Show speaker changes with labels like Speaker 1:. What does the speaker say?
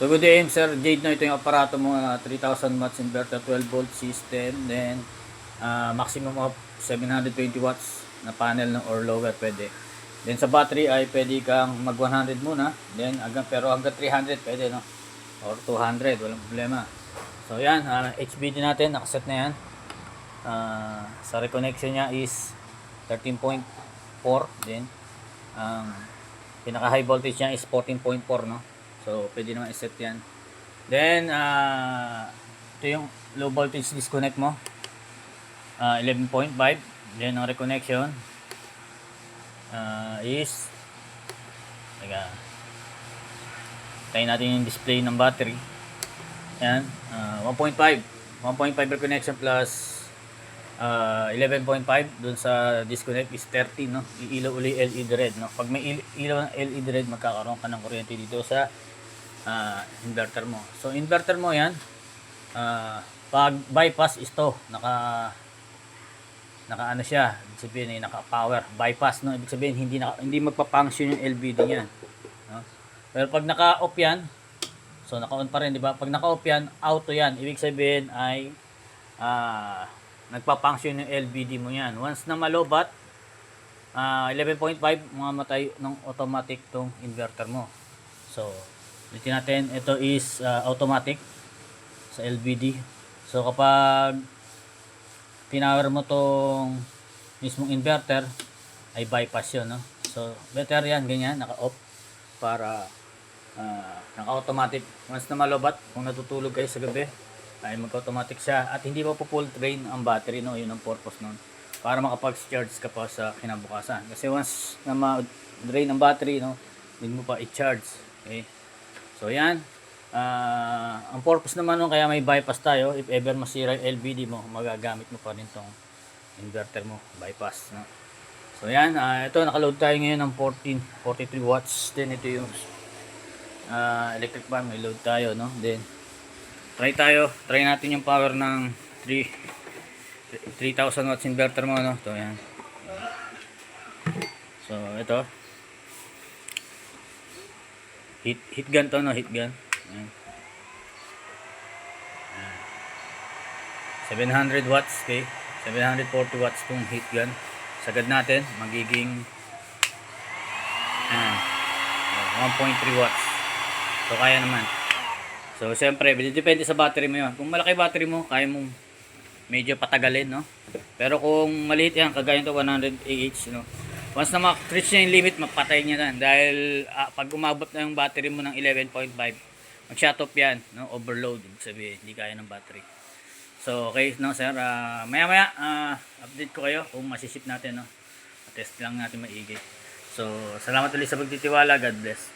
Speaker 1: So good day, Sir Jade, no, ito yung aparato mo, 3000 watts inverter, 12 volt system, then maximum of 720 watts na panel, no, or lower pwede. Then sa battery ay pwede kang mag 100 muna, then pero hanggang 300 pwede, no, or 200, walang problema. So yan, HBD natin, nakaset na yan. Sa reconnection niya is 13.4, then pinaka high voltage niya is 14.4, no. So pwede naman i-set yan. Then ito yung low voltage disconnect mo, 11.5. Then ang reconnection is tayo natin yung display ng battery. Yan, 1.5 reconnection plus 11.5 dun sa disconnect is 30, no. Iilaw uli LED red, no. Pag may ilaw ng LED red, magkakaroon ka ng kuryente dito sa inverter mo. So inverter mo yan, pag bypass ito, naka ano siya, ibig sabihin naka power bypass, no. Ibig sabihin hindi magpa-function yung LVD niyan, no? Pero pag naka-off yan, so naka-on pa rin, di ba? Pag naka-off yan, auto yan. Ibig sabihin ay nagpa-function yung LVD mo yan. Once na malobat, 11.5, mamatay ng automatic tong inverter mo. So ulitin natin, ito is automatic sa LVD. So kapag pinower mo tong mismong inverter, ay bypass yun, no? So better yan, ganyan, naka-off para naka-automatic. Once na malobat, kung natutulog kayo sa gabi, ay mag-automatic siya at hindi mo po full drain ang battery, no. Yun ang purpose nun, para makapag-charge ka pa sa kinabukasan. Kasi once na ma-drain ang battery, no, hindi mo pa i-charge. Okay? So yan, ang purpose naman nun kaya may bypass tayo, if ever masira yung LVD mo, magagamit mo pa rin tong inverter mo, bypass, no? So yan, ito nakaload tayo ngayon ng 43 watts. Then ito yung electric fan, may load tayo, no. Then try natin yung power ng 3000 watts inverter mo, no. So yan, so ito heat gun to, no, heat gun. Ayan. 700 watts, okay, 740 watts tong heat gun. Sagad natin magiging 1.3 watts. So kaya naman. So siyempre depende sa battery mo yun. Kung malaki battery mo, kaya mong medyo patagalin, no. Pero kung maliit yan, kagaya nito 100 AH, no, once na ma-reach niya yung limit, mapatay niya na. Dahil pag umabot na yung battery mo ng 11.5, mag-shut off yan, no? Overload, ibig sabihin, hindi kaya ng battery. So, okay, no, sir. Maya-maya, update ko kayo kung masisip natin, no. Test lang natin maigi. So, salamat ulit sa pagtitiwala. God bless.